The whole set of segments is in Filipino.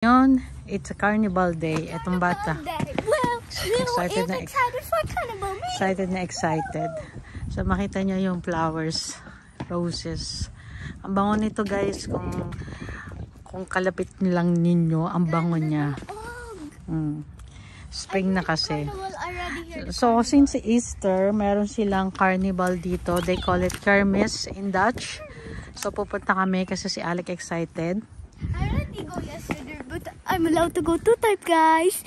Ngayon, it's a carnival day. Etong bata. Excited na excited. So makita nyo yung flowers, roses. Ang bango nito guys, kung kalapit lang ninyo, ang bango niya. Spring na kasi. So since Easter, meron silang carnival dito. They call it Kermis in Dutch. So pupunta kami kasi si Alec excited. I already go yesterday, but I'm allowed to go 2 times, guys.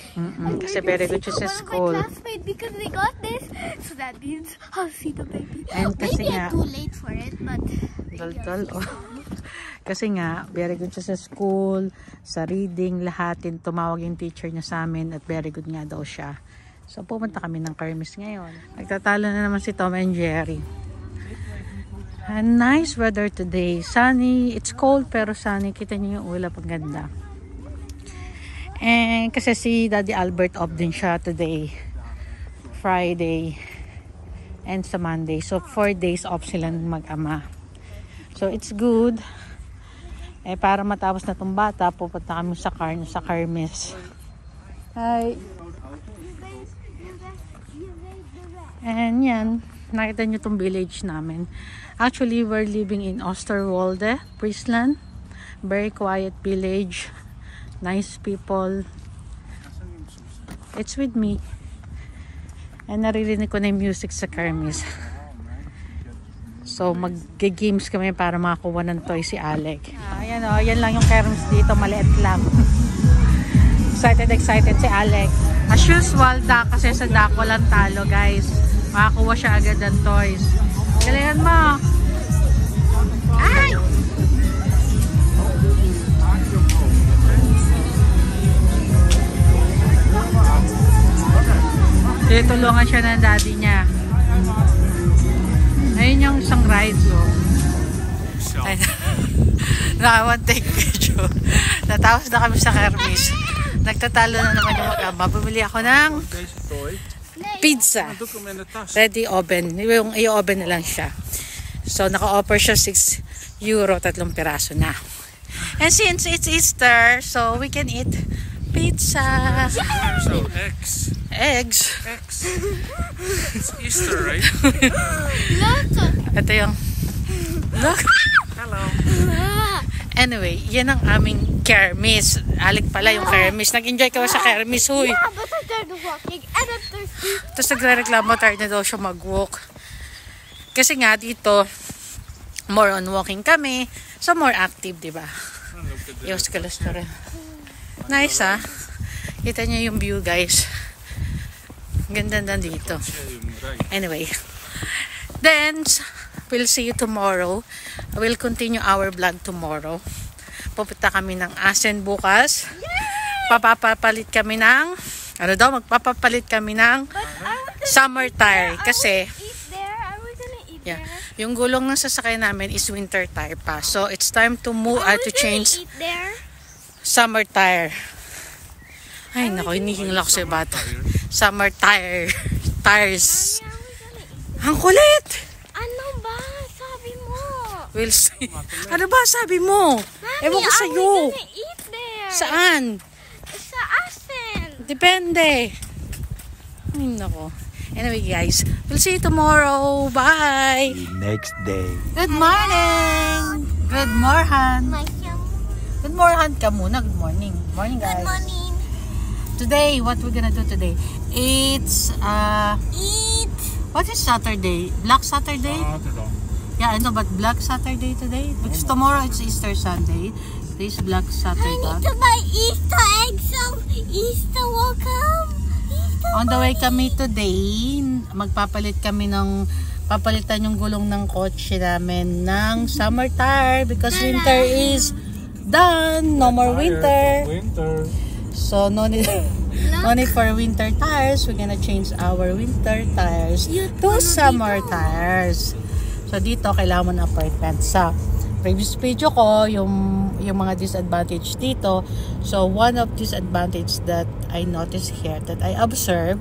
Kasi very good siya sa school. My classmate because they got this, so that means I'll see the baby. And kasi maybe nga, I'm too late for it, but kasi nga, very good siya sa school, sa reading, lahatin. Tumawag yung teacher niya sa amin at very good nga daw siya. So pumunta kami ng Kermis ngayon. Nagtatalo na naman si Tom and Jerry. And nice weather today. Sunny. It's cold pero sunny. Kita niyo yung ulap. Ang ganda. And kasi si Daddy Albert off din siya today. Friday. And sa Monday. So 4 days off silang mag-ama. So it's good. Eh para matapos na tong bata, pupunta kami sa Kermis. Hi. And yan. Nakita nyo tong village namin. Actually, we're living in Oosterwolde, Friesland. Very quiet village. Nice people. It's with me. And naririnig ko na yung music sa Kermis. So, mag-games kami para makakuha ng toy si Alec. Ayan o, yan lang yung Kermis dito. Maliit lang. Excited si Alec. As usual, kasi sa Dak walang talo, guys. Makakuha siya agad ng toys. Galingan mo! Ay! Tinulungan siya ng daddy niya. Ayun yung isang ride ko. Nakawan take video. Natapos na kami sa Kermis. Nagtatalo na naman yung mag-ama. Bumili ako ng pizza. Ready oven. Yung i-oven na lang siya. So, naka-offer siya 6 euro, 3 piraso na. And since it's Easter, so we can eat pizza. So, eggs. It's Easter, right? Ito yung... Look! Hello. Anyway, yan ang aming Kermis. Alec pala yung Kermis. Nag-enjoy ka ba sa Kermis, huy? Yeah, but I started walking and I'm thirsty. Tapos nagre-reklamo tayo na daw siya mag-walk. Kasi nga dito, more on walking kami. So more active, di ba? Yung Scholastura. Nice, ha? Kita niyo yung view, guys. Ganda na dito. Anyway. Then, we'll see you tomorrow. We'll continue our vlog tomorrow. Pupunta kami ng Asen bukas. Papapalit kami ng... magpapapalit kami ng summer tire. Kasi... Yeah. Yung gulong ng sasakyan namin is winter tire pa. So, it's time to move to change summer tire. Ay, naku, hinihingla ko sa bata. Summer tires. Ang kulit! Ano ba? Sabi mo. We'll see. Ano ba sabi mo? Ewan ko sa'yo. Are we gonna eat there? Saan? Sa Asen. Depende. Ay, naku. Anyway guys, we'll see you tomorrow. Bye! The next day. Good morning! Good morning! Good morning ka muna. Good morning. Morning guys. Good morning. Today, what we're gonna do today? It's, what is Saturday? Black Saturday? Yeah, I know, but Black Saturday today? Because tomorrow it's Easter Sunday. Today's Black Saturday. I need to buy Easter eggs so Easter will come. On the way kami today, magpapalit kami ng papalitan yung gulong ng kotse namin ng summer tire because winter is done. No more winter. So no need for winter tires. We're gonna change our winter tires to summer tires. So dito kailangan mo ng appointment. Sa previous video ko, yung mga disadvantage dito. So, one of disadvantage that I noticed here, that I observed,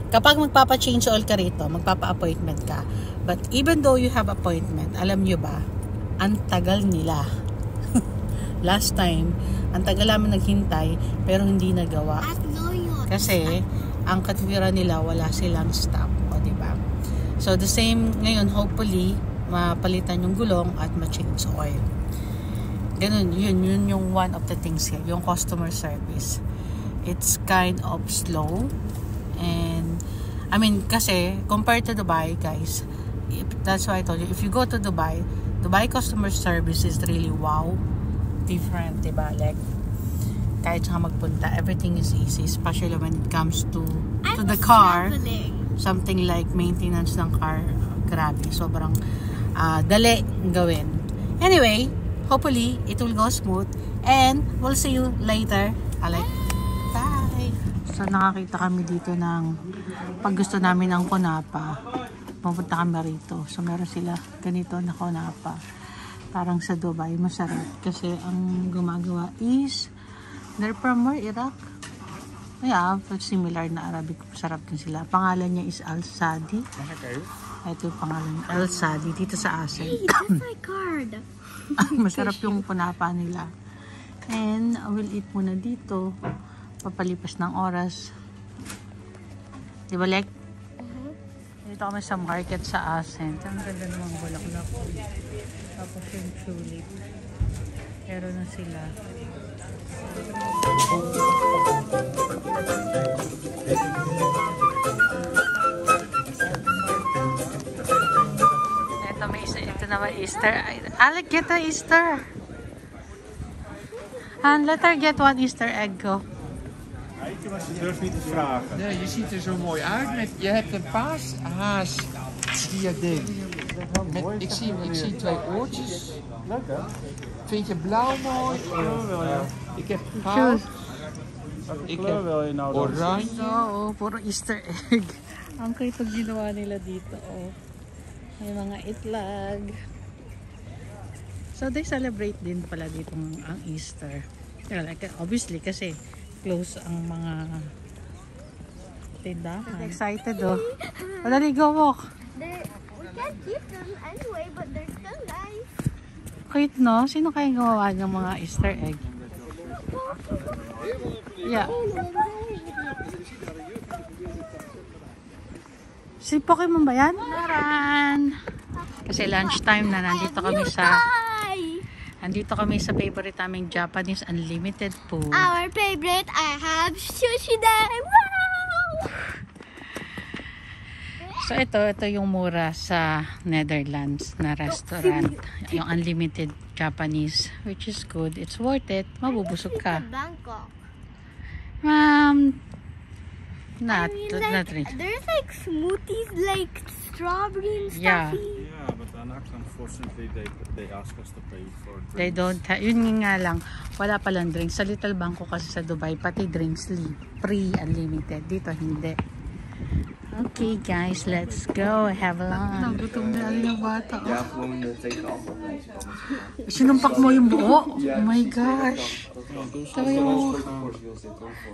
kapag magpapa-change oil ka rito, magpapa-appointment ka. But even though you have appointment, alam nyo ba, ang tagal nila. last time, ang tagal namin naghintay, pero hindi nagawa. At New York. Kasi, ang katwiran nila, wala silang stock. O, diba? So, the same ngayon, hopefully, mapalitan yung gulong at ma-change oil. Ganun, yun yung one of the things here, yung customer service. It's kind of slow. And, I mean, kasi, compared to Dubai, guys, that's why I told you, if you go to Dubai customer service is really wow, different, diba? Like, kahit saan magpunta, everything is easy, especially when it comes to the car. Something like maintenance ng car, grabe, sobrang dali gawin. Anyway, hopefully, it will go smooth, and we'll see you later. Bye! So, nakakita kami dito ng, pag gusto namin ng kunapa, pupunta kami rito. So, meron sila ganito na kunapa. Parang sa Dubai, masarap. Kasi ang gumagawa is, they're from where? Iraq? Yeah, similar na Arabic. Masarap din sila. Pangalan niya is Al-Sadi. Ito yung pangalan. Al-Sadi, dito sa Asen. Hey, that's my card. Masarap yung kunapa nila. And, we'll eat muna dito. Papalipas ng oras. Di ba, Lek? Dito kami sa market sa Asen. Ang ganda namang bulaklak. Tapos yung tulip. Pero na sila. Ito naman Easter. Alec, get the Easter. And let her get one Easter egg, go. Je durft niet te vragen. Nee, je ziet er zo mooi uit. Je hebt een paashaas diadeem. Ik zie 2 oortjes. Leuk hè? Vind je blauw mooi? Ik heb goud. Welke kleur wil je nou dan? Oranje. Oo, puro Easter egg. Ang cute pag ginawa nila dito. Oh. May mga itlag. So, they celebrate din pala dito ang Easter. Like, obviously, kasi close ang mga tindahan. Excited, oh. Madali, go walk. We can't keep them anyway, but they're still nice. Cute, no? Sino kaya gumawa ng mga Easter egg? Yeah. Si Pokemon ba yan? Naran! Kasi lunchtime na, nandito kami sa favorite naming Japanese unlimited food. Our favorite, I have sushi day. Wow! So ito yung mura sa Netherlands na restaurant. Yung unlimited Japanese, which is good. It's worth it. Mabubusog ka. Bangkok. Not really. There's like smoothies, like strawberry and stuff. Yeah. Yeah, but unfortunately they ask us to pay for drinks. They don't have, yun nga lang, wala palang drinks. Sa Little Bangkok kasi sa Dubai, pati drinks free, unlimited. Dito hindi. Okay guys, let's go. Have a lunch. Nagutom na alin ng bata. Sinumpak mo yung buo? Oh my gosh. Tayo.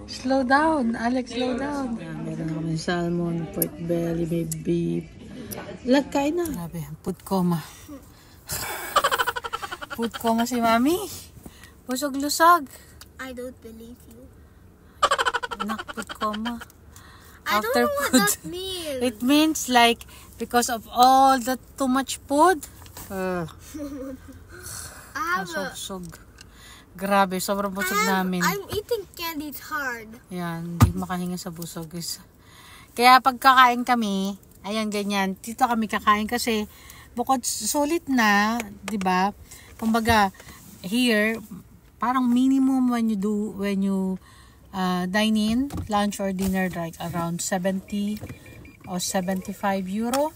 Slow down. Alex, slow down. Meron kami salmon, pork belly, may beef. Lagkain na. Grabe, food coma. Food coma si Mami. Busog-lusog. I don't believe you. Nak, food coma. I don't know what that means. It means like because of all the too much food. I have Busog. Grabe, sobrang busog namin. I'm eating candy, it's hard. Yan, hindi makahinga sa busog. Kaya pagkakain kami, ayan ganyan, dito kami kakain kasi bukod sulit na, 'di ba? Kumbaga, here parang minimum when you dine in, lunch or dinner, like around 70 or 75 euro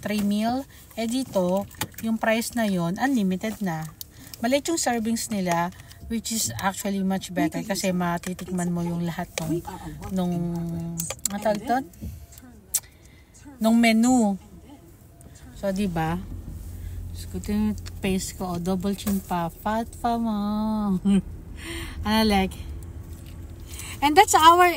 3 meal. Dito yung price na yon unlimited na. Maliit yung servings nila, which is actually much better kasi matitikman mo yung lahat nung menu. So diba, gusto yung paste ko, double chin pa, fat pa mo. Ano like, and that's our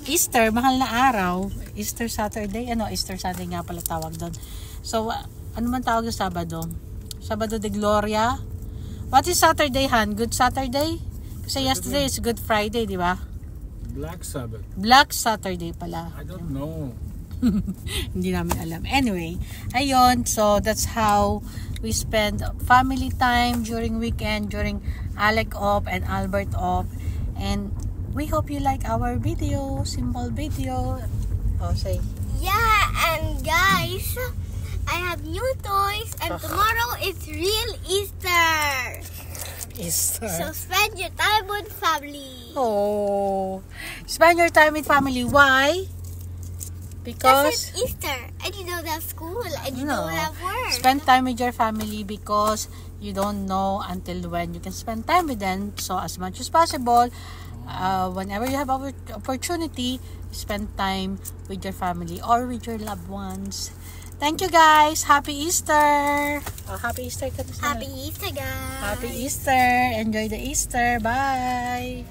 Easter, mahal na araw. Easter Saturday. Easter Sunday nga pala tawag doon. So, ano man tawag sa Sabado? Sabado de Gloria What is Saturday, Han? Good Saturday? Kasi yesterday is Good Friday, di ba? Black Sabbath. Black Saturday pala. I don't know. Hindi namin alam. Anyway, ayun. So, that's how we spend family time during weekend, during Alec off and Albert off. And we hope you like our video. Simple video. Oh, say. Yeah, and guys, I have new toys, and tomorrow is real Easter. Easter. So spend your time with family. Oh. Spend your time with family. Why? Because Because it's Easter, and you don't have school, and you No. don't have work. spend time with your family because you don't know until when you can spend time with them. So as much as possible, whenever you have opportunity, spend time with your family or with your loved ones. Thank you guys. Happy Easter. Oh, happy Easter. Happy Easter, guys. Happy Easter. Enjoy the Easter. Bye.